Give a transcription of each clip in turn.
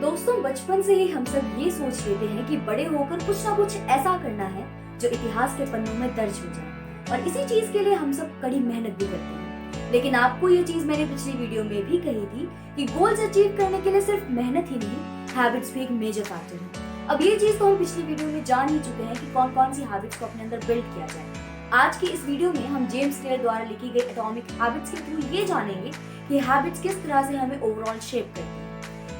दोस्तों, बचपन से ही हम सब ये सोच लेते हैं कि बड़े होकर कुछ ना कुछ ऐसा करना है जो इतिहास के पन्नों में दर्ज हो जाए, और इसी चीज के लिए हम सब कड़ी मेहनत भी करते हैं। लेकिन आपको ये चीज मैंने पिछली वीडियो में भी कही थी कि गोल्स अचीव करने के लिए सिर्फ मेहनत ही नहीं, हैबिट्स भी एक मेजर फैक्टर है। अब ये चीज तो हम पिछली वीडियो में जान ही चुके हैं कि कौन कौन सी हैबिट्स को अपने अंदर बिल्ड किया जाए। आज की इस वीडियो में हम जेम्स क्लियर द्वारा लिखी गई एटॉमिक हैबिट्स के थ्रू ये जानेंगे कि हैबिट्स किस तरह से हमें ओवरऑल शेप करती हैं।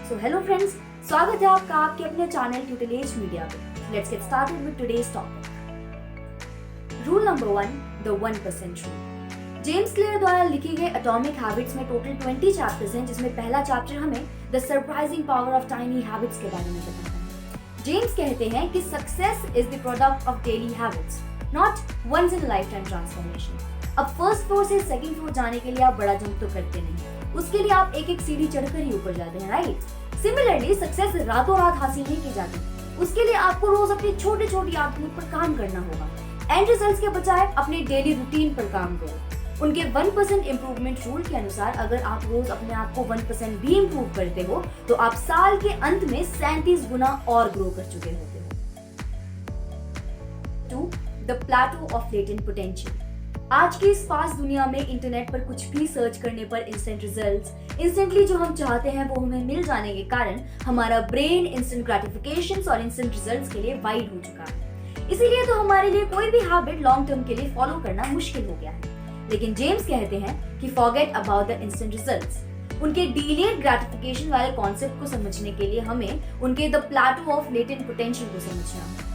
सो हेलो फ्रेंड्स, स्वागत है आपका आपके अपने चैनल ट्यूटलेज मीडिया पे। Let's get started with today's topic. Rule number 1, the 1% rule. James Clear द्वारा लिखी गई एटॉमिक हैबिट्स में टोटल 20 चैप्टर्स हैं, जिसमें पहला चैप्टर हमें the surprising power of tiny habits के बारे में बताता है। जेम्स कहते हैं कि success is the product of daily habits, not once in lifetime transformation. अब फर्स्ट फ्लोर से सेकंड फ्लोर जाने के लिए आप बड़ा जंप तो करते नहीं, उसके लिए आप एक एक सीढ़ी चढ़कर ही ऊपर जाते हैं, राइट? सिमिलरली सक्सेस रातों रात हासिल नहीं की जाती, उसके लिए आपको रोज अपनी छोटी छोटी आदतों पर काम करना होगा। एंड रिजल्ट्स के बजाय अपने डेली रूटीन पर काम करो। उनके 1% इम्प्रूवमेंट रूल के अनुसार अगर आप रोज अपने आप को 1% भी इम्प्रूव करते हो तो आप साल के अंत में 37 गुना और ग्रो कर चुके होते हो। 2, the plateau of latent potential. आज की इस फास्ट दुनिया में इंटरनेट पर कुछ भी सर्च करने पर इंस्टेंट रिजल्ट्स, इंस्टेंटली जो हम चाहते हैं वो हमें मिल जाने के कारण हमारा ब्रेन इंस्टेंट ग्रेटिफिकेशंस और इंस्टेंट रिजल्ट्स के लिए वाइड हो चुका है। इसीलिए तो हमारे लिए कोई भी हैबिट लॉन्ग टर्म के लिए फॉलो करना मुश्किल हो गया है। लेकिन जेम्स कहते हैं कि forget about the instant results. उनके डिलेड ग्रेटिफिकेशन वाले कॉन्सेप्ट को समझने के लिए हमें उनके the plateau of latent potential को समझना है।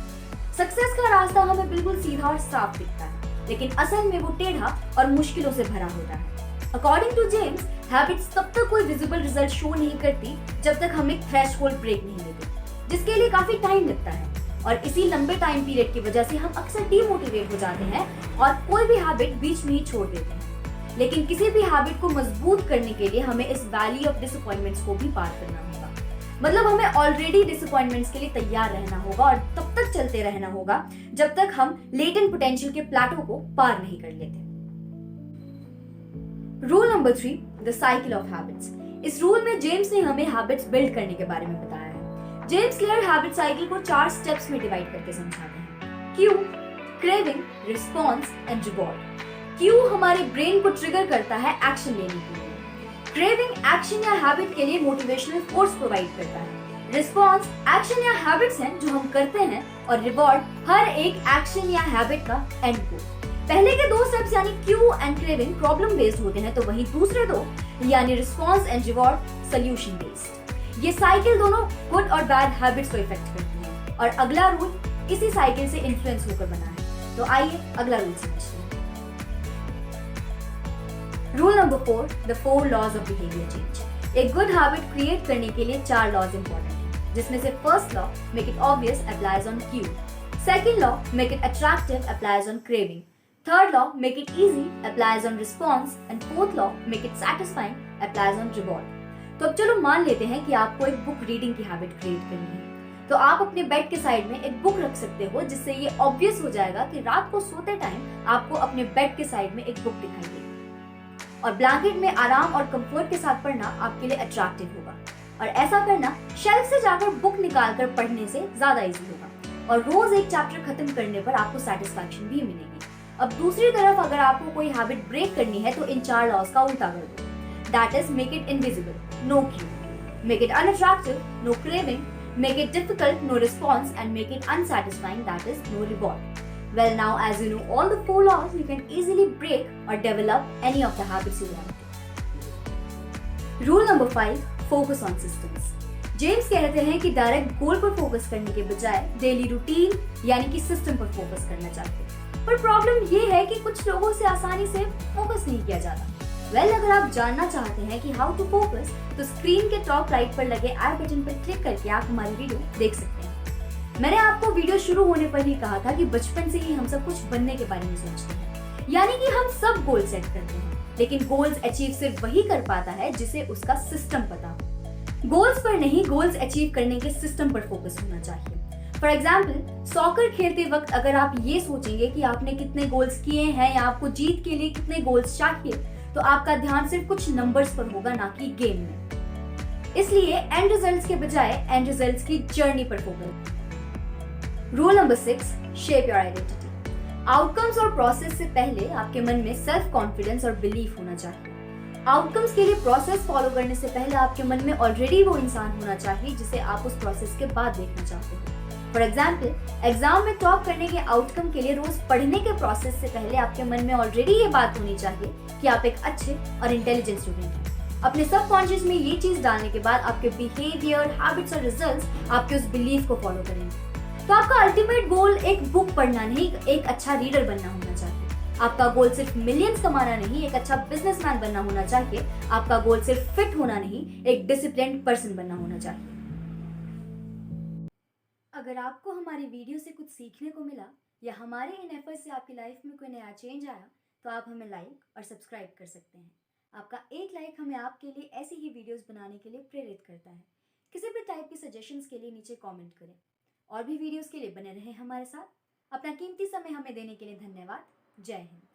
सक्सेस का रास्ता हमें बिल्कुल सीधा और साफ दिखता है, लेकिन असल में वो टेढ़ा और मुश्किलों से भरा होता है। अकॉर्डिंग टू जेम्स, हैबिट्स तब तक कोई विजिबल रिजल्ट शो नहीं करती जब तक हम एक थ्रेशोल्ड ब्रेक नहीं लेते, जिसके लिए काफी टाइम लगता है। और इसी लंबे टाइम पीरियड की वजह से हम अक्सर डीमोटिवेट हो जाते हैं और कोई भी हैबिट बीच में ही छोड़ देते हैं। लेकिन किसी भी हैबिट को मजबूत करने के लिए हमें इस वैली ऑफ डिसअपॉइंटमेंट्स को भी पार करना होगा। मतलब हमें ऑलरेडी डिसअपॉइंटमेंट्स के लिए तैयार रहना होगा और तब तक चलते रहना होगा जब तक हम लेटेंट पोटेंशियल के प्लेटो को पार नहीं कर लेते। Rule number 3, the cycle of habits. इस रूल में जेम्स ने हमें हैबिट्स बिल्ड करने के बारे में बताया है। जेम्स क्लियर हैबिट साइकिल को 4 स्टेप्स में डिवाइड करके समझाते हैं। Q, craving, response and reward. Q हमारे ब्रेन को ट्रिगर करता है एक्शन लेने के लिए। क्रेविंग एक्शन या हैबिट के लिए मोटिवेशनल फोर्स प्रोवाइड करता है। रिस्पॉन्स एक्शन या हैबिट्स हैं जो हम करते हैं, और रिवॉर्ड हर एक एक्शन या हैबिट का एंड गोल। पहले के 2 स्टेप्स यानी Q and craving problem based होते हैं, तो वहीं दूसरे 2 यानी response and reward solution based. ये साइकिल दोनों गुड और बैड हैबिट्स को इफेक्ट करती है, और अगला रूल इसी साइकिल से इन्फ्लुएंस होकर बना है। तो आइए अगला रूल समझते हैं। Rule number 4, the 4 laws of behaviour change. एक गुड हैबिट क्रिएट करने के लिए 4 लॉज इंपॉर्टेंट हैं, जिसमें से first law, make it obvious, applies on cue. Second law, make it attractive, applies on craving. Third law, make it easy, applies on response. And fourth law, make it satisfying, applies on reward. तो अब चलो मान लेते हैं कि आपको एक book reading की हैबिट क्रिएट करनी है। तो आप अपने बेड के साइड में एक बुक रख सकते हो, जिससे ये ऑब्वियस हो जाएगा कि रात को सोते टाइम आपको अपने बेड के साइड में एक बुक दिखाई देगी, और ब्लैंकेट में आराम और कंफर्ट के साथ पढ़ना आपके लिए अट्रैक्टिव होगा। और ऐसा करना शेल्फ से जाकर बुक निकालकर पढ़ने से ज्यादा इजी होगा, और रोज एक चैप्टर खत्म करने पर आपको सेटिस्फैक्शन भी मिलेगी। अब दूसरी तरफ अगर आपको कोई हैबिट ब्रेक करनी है तो इन 4 लॉज का उल्टा कर दो। That is, make it invisible, no cue; make it unattractive, no craving; make it difficult, no response; and make it unsatisfying, that is, no reward. Well, now as you know all the 4 laws, you can easily break or develop any of the habits you want. Rule number 5, focus on systems. James कहते हैं कि direct goal पर focus करने के बजाय daily routine यानी कि system पर फोकस करना चाहते हैं। पर प्रॉब्लम ये है कि कुछ लोगों से आसानी से फोकस नहीं किया जाता। अगर आप जानना चाहते हैं कि हाउ टू फोकस, तो स्क्रीन के टॉप राइट पर लगे आई बटन पर क्लिक करके आप हमारी वीडियो देख सकते हैं। मैंने आपको वीडियो शुरू होने पर ही कहा था कि बचपन से ही हम सब कुछ बनने के बारे में सोचते हैं, यानी कि हम सब गोल सेट करते हैं, लेकिन गोल्स अचीव सिर्फ वही कर पाता है जिसे उसका सिस्टम पता हो। गोल्स पर नहीं, गोल्स अचीव करने के सिस्टम पर फोकस होना चाहिए। फॉर एग्जाम्पल, सॉकर खेलते वक्त अगर आप ये सोचेंगे कि आपने कितने गोल्स किए हैं या आपको जीत के लिए कितने गोल्स चाहिए, तो आपका ध्यान सिर्फ कुछ नंबर्स पर होगा, ना कि गेम में। इसलिए एंड रिजल्ट्स के बजाय एंड रिजल्ट्स की जर्नी पर focus. Rule number 6, shape your identity. Outcomes और प्रोसेस से पहले आपके मन में सेल्फ कॉन्फिडेंस और बिलीफ होना चाहिए। आउटकम्स के लिए प्रोसेस फॉलो करने से पहले आपके मन में ऑलरेडी वो इंसान होना चाहिए जिसे आप उस प्रोसेस के बाद देखना चाहते हो। फॉर एग्जाम्पल, एग्जाम में टॉप करने के आउटकम के लिए रोज पढ़ने के प्रोसेस से पहले आपके मन में ऑलरेडी ये बात होनी चाहिए कि आप एक अच्छे और इंटेलिजेंट स्टूडेंट हैं। अपने सबकॉन्शियस में ये चीज डालने के बाद आपके बिहेवियर, हैबिट्स और रिजल्ट्स आपके उस बिलीफ को फॉलो करेंगे। तो आपका अल्टीमेट गोल एक बुक पढ़ना नहीं, एक अच्छा रीडर बनना होना चाहिए। आपका गोल सिर्फ मिलियंस कमाना नहीं, एक अच्छा बिजनेसमैन बनना होना चाहिए। आपका गोल सिर्फ फिट होना नहीं, एक डिसिप्लिन्ड पर्सन बनना होना चाहिए। अगर आपको हमारी वीडियो से कुछ सीखने को मिला या हमारे इन एफर्ट्स से आपकी लाइफ में कोई नया चेंज आया तो आप हमें लाइक और सब्सक्राइब कर सकते हैं। आपका एक लाइक हमें आपके लिए ऐसी ही वीडियोस बनाने के लिए प्रेरित करता है। किसी भी टाइप की सजेशंस के लिए नीचे कमेंट करें। और भी वीडियोस के लिए बने रहें हमारे साथ। अपना कीमती समय हमें देने के लिए धन्यवाद। जय हिंद।